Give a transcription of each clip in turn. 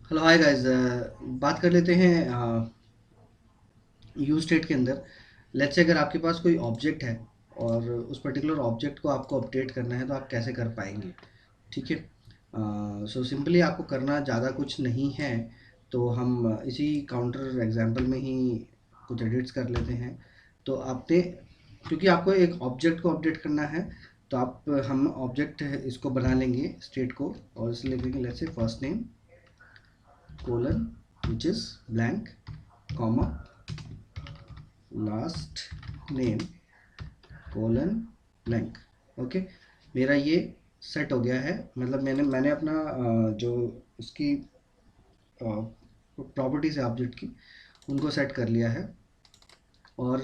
Hello hi guys. बात कर लेते हैं यूज स्टेट के अंदर। लेट्स से अगर आपके पास कोई ऑब्जेक्ट है और उस पर्टिकुलर ऑब्जेक्ट को आपको अपडेट करना है तो आप कैसे कर पाएंगे। ठीक है। सो सिंपली आपको करना ज़्यादा कुछ नहीं है। तो हम इसी काउंटर एग्जांपल में ही कुछ एडिट्स कर लेते हैं। तो आपने, क्योंकि आपको एक ऑब्जेक्ट को अपडेट करना है, तो आप हम ऑब्जेक्ट इसको बना लेंगे स्टेट को, और इसलिए लिखेंगे let's say first name colon which is blank, comma last name colon blank. Okay, मेरा ये सेट हो गया है। मतलब मैंने अपना जो उसकी प्रॉपर्टीज है ऑब्जेक्ट की, उनको सेट कर लिया है। और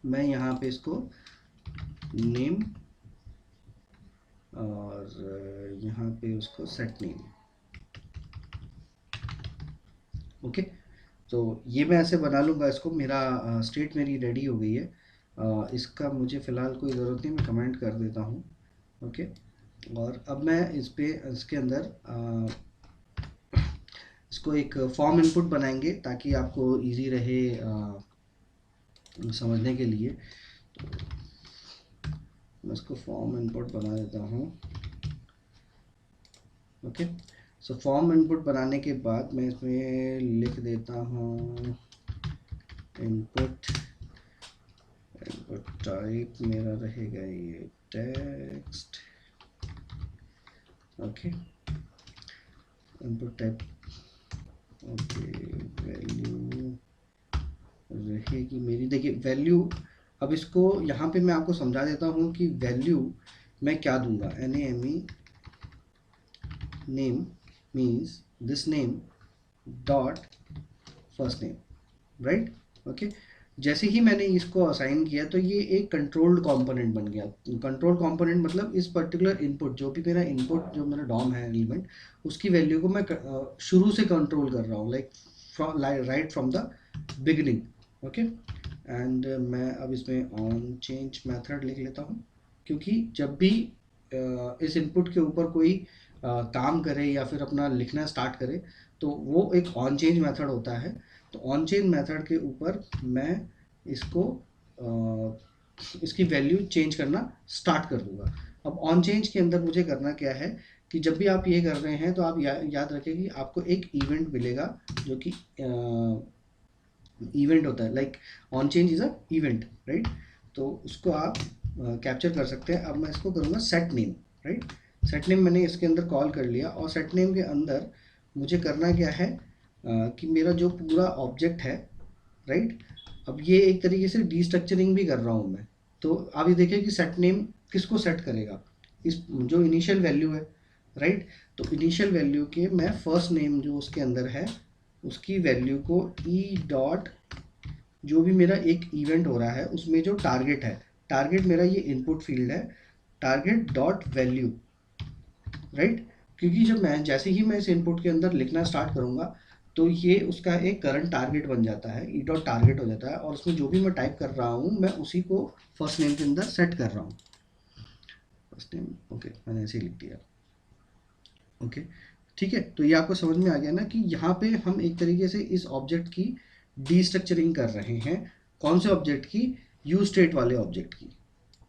मैं यहाँ पे इसको नेम और यहाँ पे उसको सेट नेम। ओके, तो ये मैं ऐसे बना लूँगा इसको। मेरा स्टेट मेरी रेडी हो गई है। इसका मुझे फ़िलहाल कोई ज़रूरत नहीं, मैं कमेंट कर देता हूँ। ओके, और अब मैं इसके अंदर इसको एक फॉर्म इनपुट बनाएंगे ताकि आपको इजी रहे समझने के लिए। तो मैं इसको फॉर्म इनपुट बना देता हूँ। ओके, सो फॉर्म इनपुट बनाने के बाद मैं इसमें लिख देता हूँ इनपुट। इनपुट टाइप मेरा रहेगा ये text. Okay, input type okay, value रहेगी मेरी। देखिए वैल्यू, अब इसको यहाँ पे मैं आपको समझा देता हूँ कि वैल्यू मैं क्या दूंगा। NAME name means this name dot first name, right. Okay, जैसे ही मैंने इसको असाइन किया तो ये एक कंट्रोल्ड कंपोनेंट बन गया। कंट्रोल कंपोनेंट मतलब इस पर्टिकुलर इनपुट, जो भी मेरा इनपुट, जो मेरा डॉम है एलिमेंट, उसकी वैल्यू को मैं शुरू से कंट्रोल कर रहा हूँ, like right from the beginning. Okay, and मैं अब इसमें ऑन चेंज मेथड लिख लेता हूँ, क्योंकि जब भी इस इनपुट के ऊपर कोई काम करे या फिर अपना लिखना स्टार्ट करे तो वो एक ऑन चेंज मेथड होता है। तो ऑन चेंज मेथड के ऊपर मैं इसको इसकी वैल्यू चेंज करना स्टार्ट कर दूंगा। अब ऑन चेंज के अंदर मुझे करना क्या है कि जब भी आप ये कर रहे हैं तो आप याद रखें कि आपको एक इवेंट मिलेगा, जो कि इवेंट होता है, like on change is a event, right. तो उसको आप कैप्चर कर सकते हैं। अब मैं इसको करूँगा set name, right. Set name मैंने इसके अंदर कॉल कर लिया, और सेट नेम के अंदर मुझे करना क्या है कि मेरा जो पूरा ऑब्जेक्ट है, राइट। अब ये एक तरीके से डीस्ट्रक्चरिंग भी कर रहा हूँ मैं। तो आप ये देखिए कि सेट नेम किसको सेट करेगा, इस जो इनिशियल वैल्यू है, राइट। तो इनिशियल वैल्यू के मैं फर्स्ट नेम जो उसके अंदर है उसकी वैल्यू को ई डॉट, जो भी मेरा एक इवेंट हो रहा है उसमें जो टारगेट है, टारगेट मेरा ये इनपुट फील्ड है, टारगेट डॉट वैल्यू, राइट। क्योंकि जब मैं जैसे ही मैं इस इनपुट के अंदर लिखना स्टार्ट करूंगा तो ये उसका एक करंट टारगेट बन जाता है, ई डॉट टारगेट हो जाता है, और उसमें जो भी मैं टाइप कर रहा हूँ मैं उसी को फर्स्ट नेम के अंदर सेट कर रहा हूँ। फर्स्ट नेम, ओके, मैंने ऐसे ही लिख दिया। ओके, ठीक है। तो ये आपको समझ में आ गया ना कि यहाँ पे हम एक तरीके से इस ऑब्जेक्ट की डीस्ट्रक्चरिंग कर रहे हैं। कौन से ऑब्जेक्ट की? यूज स्टेट वाले ऑब्जेक्ट की।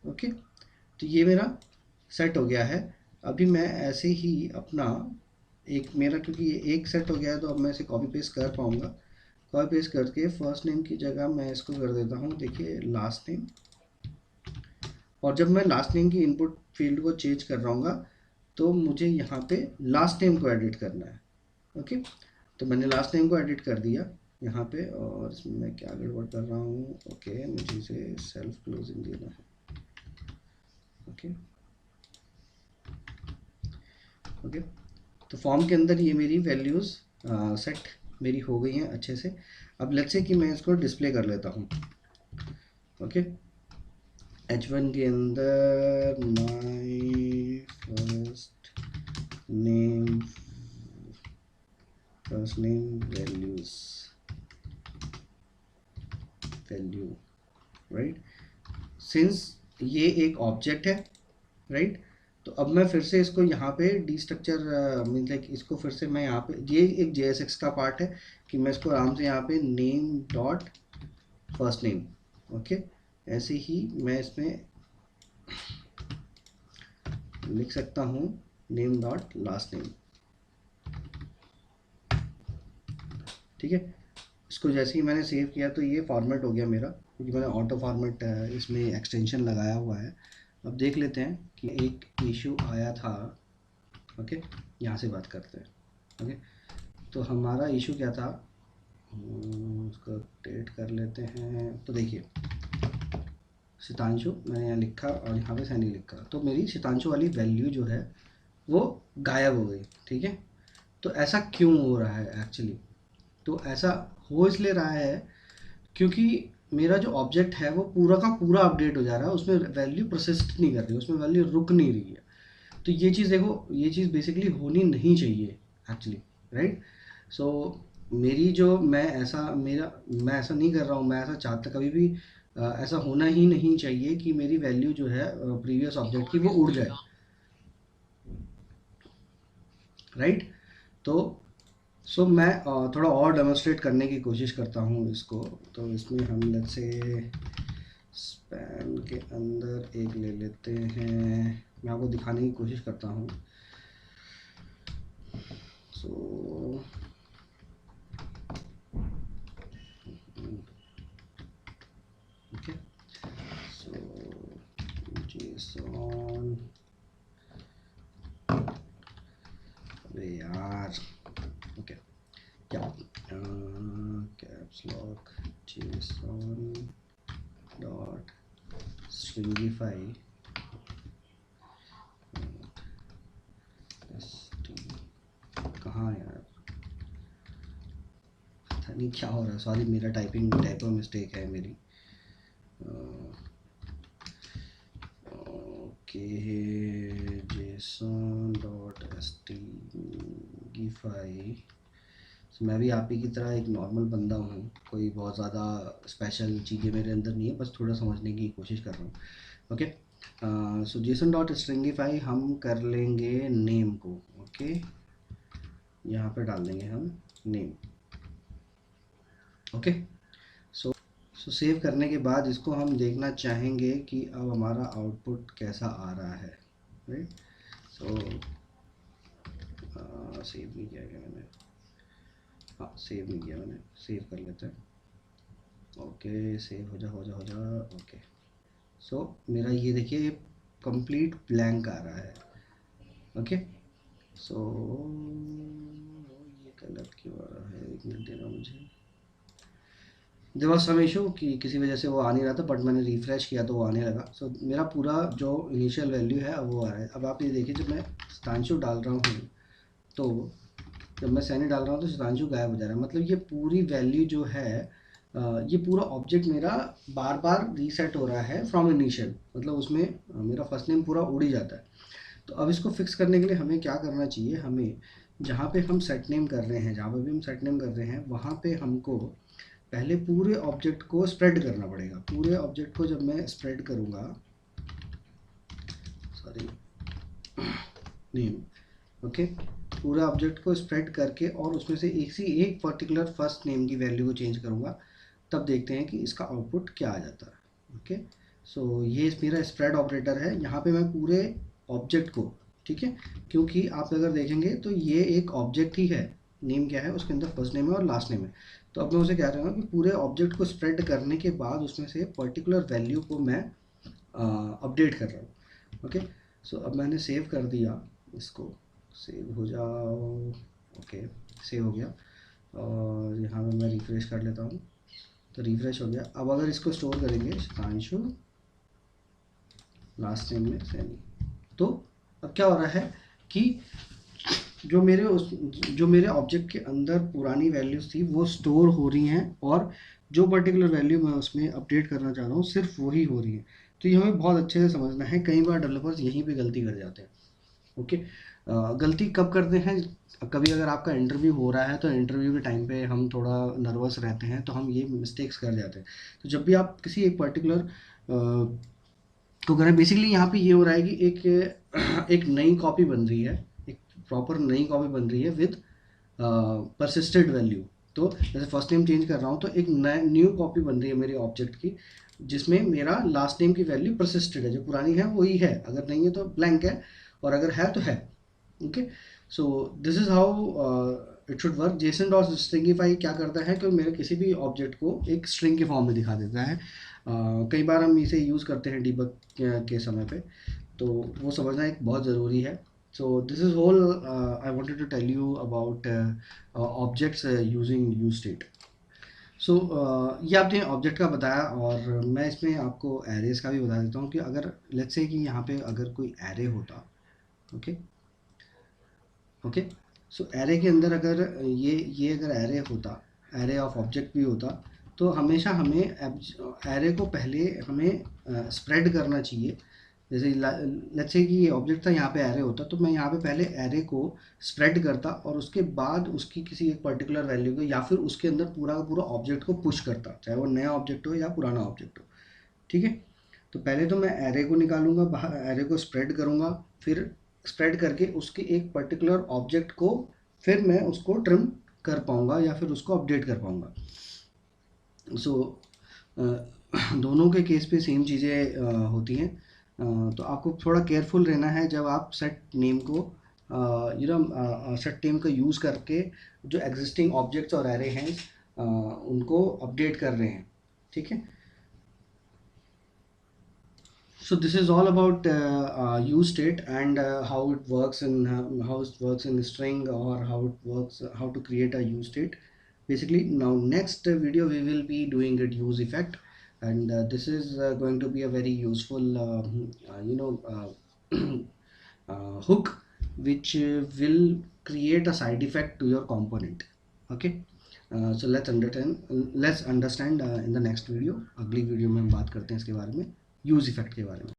ओके, तो ये मेरा सेट हो गया है। अभी मैं ऐसे ही अपना एक मेरा, क्योंकि ये एक सेट हो गया है तो अब मैं इसे कॉपी पेस्ट कर पाऊंगा। कॉपी पेस्ट करके फर्स्ट नेम की जगह मैं इसको कर देता हूँ, देखिए लास्ट नेम। और जब मैं लास्ट नेम की इनपुट फील्ड को चेंज कर रहा हूँ तो मुझे यहाँ पे लास्ट नेम को एडिट करना है। ओके, तो मैंने लास्ट नेम को एडिट कर दिया यहाँ पे, और इसमें मैं क्या गड़बड़ कर रहा हूँ। ओके, मुझे इसे सेल्फ क्लोजिंग देना है। ओके, ओके, तो फॉर्म के अंदर ये मेरी वैल्यूज़ सेट मेरी हो गई हैं अच्छे से। अब लेट्स से कि मैं इसको डिस्प्ले कर लेता हूँ। ओके, H1 के अंदर my first name value, right. Since ये एक ऑब्जेक्ट है, राइट, तो अब मैं फिर से इसको यहाँ पे डी स्ट्रक्चर मीन लाइक इसको फिर से मैं यहाँ पे, ये एक JSX का पार्ट है कि मैं इसको आराम से यहाँ पे name dot first name, okay, ऐसे ही मैं इसमें लिख सकता हूँ नेम डॉट लास्ट नेम, ठीक है। इसको जैसे ही मैंने सेव किया तो ये फॉर्मेट हो गया मेरा, क्योंकि मैंने ऑटो फॉर्मेट इसमें एक्सटेंशन लगाया हुआ है। अब देख लेते हैं कि एक इशू आया था, ओके, यहाँ से बात करते हैं, ओके। तो हमारा इशू क्या था, उसको अपडेट कर लेते हैं। तो देखिए सितांशु मैंने यहाँ लिखा और यहाँ पे सैनी लिखा, तो मेरी सितांशु वाली वैल्यू जो है वो गायब हो गई, ठीक है। तो ऐसा क्यों हो रहा है एक्चुअली, तो ऐसा हो इसलिए रहा है क्योंकि मेरा जो ऑब्जेक्ट है वो पूरा का पूरा अपडेट हो जा रहा है, उसमें वैल्यू प्रोसेस्ड नहीं कर रही, उसमें वैल्यू रुक नहीं रही है। तो ये चीज़ देखो, ये चीज़ बेसिकली होनी नहीं चाहिए एक्चुअली, राइट। सो मेरी जो मैं ऐसा नहीं कर रहा हूँ, मैं ऐसा चाहता कभी भी ऐसा होना ही नहीं चाहिए कि मेरी वैल्यू जो है प्रीवियस ऑब्जेक्ट की वो उड़ जाए, राइट। तो सो मैं थोड़ा और डेमोन्स्ट्रेट करने की कोशिश करता हूँ इसको। तो इसमें हम लेट्स से स्पैन के अंदर एक ले लेते हैं, मैं आपको दिखाने की कोशिश करता हूँ। सो ओके, सो जेसन, अरे यार, ओके, क्या caps lock Jason dot stringify कहाँ यार, पता नहीं क्या हो रहा है, सॉरी मेरा टाइपो मिस्टेक है मेरी। Okay, Jason dot stringify. मैं भी आप ही की तरह एक नॉर्मल बंदा हूँ, कोई बहुत ज़्यादा स्पेशल चीज़ें मेरे अंदर नहीं है, बस थोड़ा समझने की कोशिश कर रहा हूँ, ओके। सो जेसन डॉट स्ट्रिंगिफाई हम कर लेंगे नेम को, ओके, यहाँ पे डाल देंगे हम नेम, ओके। सो सेव करने के बाद इसको हम देखना चाहेंगे कि अब हमारा आउटपुट कैसा आ रहा है, राइट। सो सेव नहीं किया गया मैंने, हाँ सेव नहीं किया मैंने, सेव कर लेते हैं, ओके, सेव हो जा, ओके। सो मेरा ये देखिए कंप्लीट ब्लैंक आ रहा है, ओके। सो ये गलत क्यों आ रहा है, एक मिनट देना मुझे। देयर वाज सम इशू कि किसी वजह से वो आ नहीं रहा था, बट मैंने रिफ्रेश किया तो वो आने लगा। सो मेरा पूरा जो इनिशियल वैल्यू है अब वो आ रहा है। अब आप ये देखिए, जब मैं शतांशु डाल रहा हूँ तो जब मैं सैनी डाल रहा हूँ तो शतांशु गायब हो जा रहा है, मतलब ये पूरी वैल्यू जो है ये पूरा ऑब्जेक्ट मेरा बार बार रीसेट हो रहा है फ्रॉम इनिशियल, मतलब उसमें मेरा फर्स्ट नेम पूरा उड़ ही जाता है। तो अब इसको फिक्स करने के लिए हमें क्या करना चाहिए, हमें जहाँ पे हम सेट नेम कर रहे हैं, जहाँ पे भी हम सेट नेम कर रहे हैं वहाँ पे हमको पहले पूरे ऑब्जेक्ट को स्प्रेड करना पड़ेगा। पूरे ऑब्जेक्ट को जब मैं स्प्रेड करूँगा, सॉरी नेम, ओके, पूरा ऑब्जेक्ट को स्प्रेड करके और उसमें से एक पर्टिकुलर फर्स्ट नेम की वैल्यू को चेंज करूँगा, तब देखते हैं कि इसका आउटपुट क्या आ जाता है, ओके। सो ये मेरा स्प्रेड ऑपरेटर है, यहाँ पे मैं पूरे ऑब्जेक्ट को, ठीक है, क्योंकि आप अगर देखेंगे तो ये एक ऑब्जेक्ट ही है, नेम क्या है उसके अंदर फर्स्ट नेम है और लास्ट नेम है। तो अब मैं उसे कह रहा हूँ कि पूरे ऑब्जेक्ट को स्प्रेड करने के बाद उसमें से पर्टिकुलर वैल्यू को मैं अपडेट कर रहा हूँ, ओके। सो अब मैंने सेव कर दिया, इसको सेव हो जाओ, ओके, सेव हो गया। और यहाँ पे मैं रिफ्रेश कर लेता हूँ, तो रिफ्रेश हो गया। अब अगर इसको स्टोर करेंगे शतांशु लास्ट नेम में सैनी, तो अब क्या हो रहा है कि जो मेरे ऑब्जेक्ट के अंदर पुरानी वैल्यूज़ थी वो स्टोर हो रही हैं, और जो पर्टिकुलर वैल्यू मैं उसमें अपडेट करना चाह रहा हूँ सिर्फ वही हो रही है। तो ये हमें बहुत अच्छे से समझना है, कई बार डेवलपर्स यहीं पे गलती कर जाते हैं, ओके। गलती कब करते हैं, कभी अगर आपका इंटरव्यू हो रहा है तो इंटरव्यू के टाइम पे हम थोड़ा नर्वस रहते हैं, तो हम ये मिस्टेक्स कर जाते हैं। तो जब भी आप किसी एक पर्टिकुलर तो करें बेसिकली यहाँ पे ये हो रहा है कि एक नई कॉपी बन रही है, एक प्रॉपर नई कॉपी बन रही है विद परसिस्टेड वैल्यू। तो जैसे फर्स्ट नेम चेंज कर रहा हूँ तो एक न्यू कॉपी बन रही है मेरी ऑब्जेक्ट की, जिसमें मेरा लास्ट नेम की वैल्यू परसिस्टेड है, जो पुरानी है वही है, अगर नहीं है तो ब्लैंक है, और अगर है तो है। Okay, so this is how it should work. Jason dot stringify क्या करता है कि मेरे किसी भी ऑब्जेक्ट को एक स्ट्रिंग के फॉर्म में दिखा देता है। कई बार हम इसे यूज़ करते हैं डीबग के समय पे, तो वो समझना एक बहुत ज़रूरी है। So this is whole I wanted to tell you about objects using useState. So ये आपने ऑब्जेक्ट का बताया, और मैं इसमें आपको एरेज का भी बता देता हूँ कि अगर लेट्स से कि यहाँ पे अगर कोई एरे होता, ओके ओके, सो एरे के अंदर अगर ये अगर एरे होता, एरे ऑफ ऑब्जेक्ट भी होता, तो हमेशा हमें एरे को पहले हमें स्प्रेड करना चाहिए। जैसे लेट्स से कि ये ऑब्जेक्ट था, यहाँ पे एरे होता, तो मैं यहाँ पे पहले एरे को स्प्रेड करता और उसके बाद उसकी किसी एक पर्टिकुलर वैल्यू को, या फिर उसके अंदर पूरा का पूरा ऑब्जेक्ट को पुश करता, चाहे वो नया ऑब्जेक्ट हो या पुराना ऑब्जेक्ट हो। ठीक है, तो पहले तो मैं एरे को निकालूंगा बाहर, एरे को स्प्रेड करूंगा, फिर स्प्रेड करके उसके एक पर्टिकुलर ऑब्जेक्ट को फिर मैं उसको ट्रिम कर पाऊंगा या फिर उसको अपडेट कर पाऊंगा। सो दोनों के केस पे सेम चीज़ें होती हैं। तो आपको थोड़ा केयरफुल रहना है जब आप सेट नेम को सेट नेम का यूज़ करके जो एग्जिस्टिंग ऑब्जेक्ट्स और एरे हैं उनको अपडेट कर रहे हैं। ठीक है, so this is all about use state and how it works in string, or how it works, how to create a use state. Basically now next video we will be doing it use effect, and this is going to be a very useful hook which will create a side effect to your component. Okay, so let's understand in the next video. अगली video में हम बात करते हैं इसके बारे में, use effect के बारे में।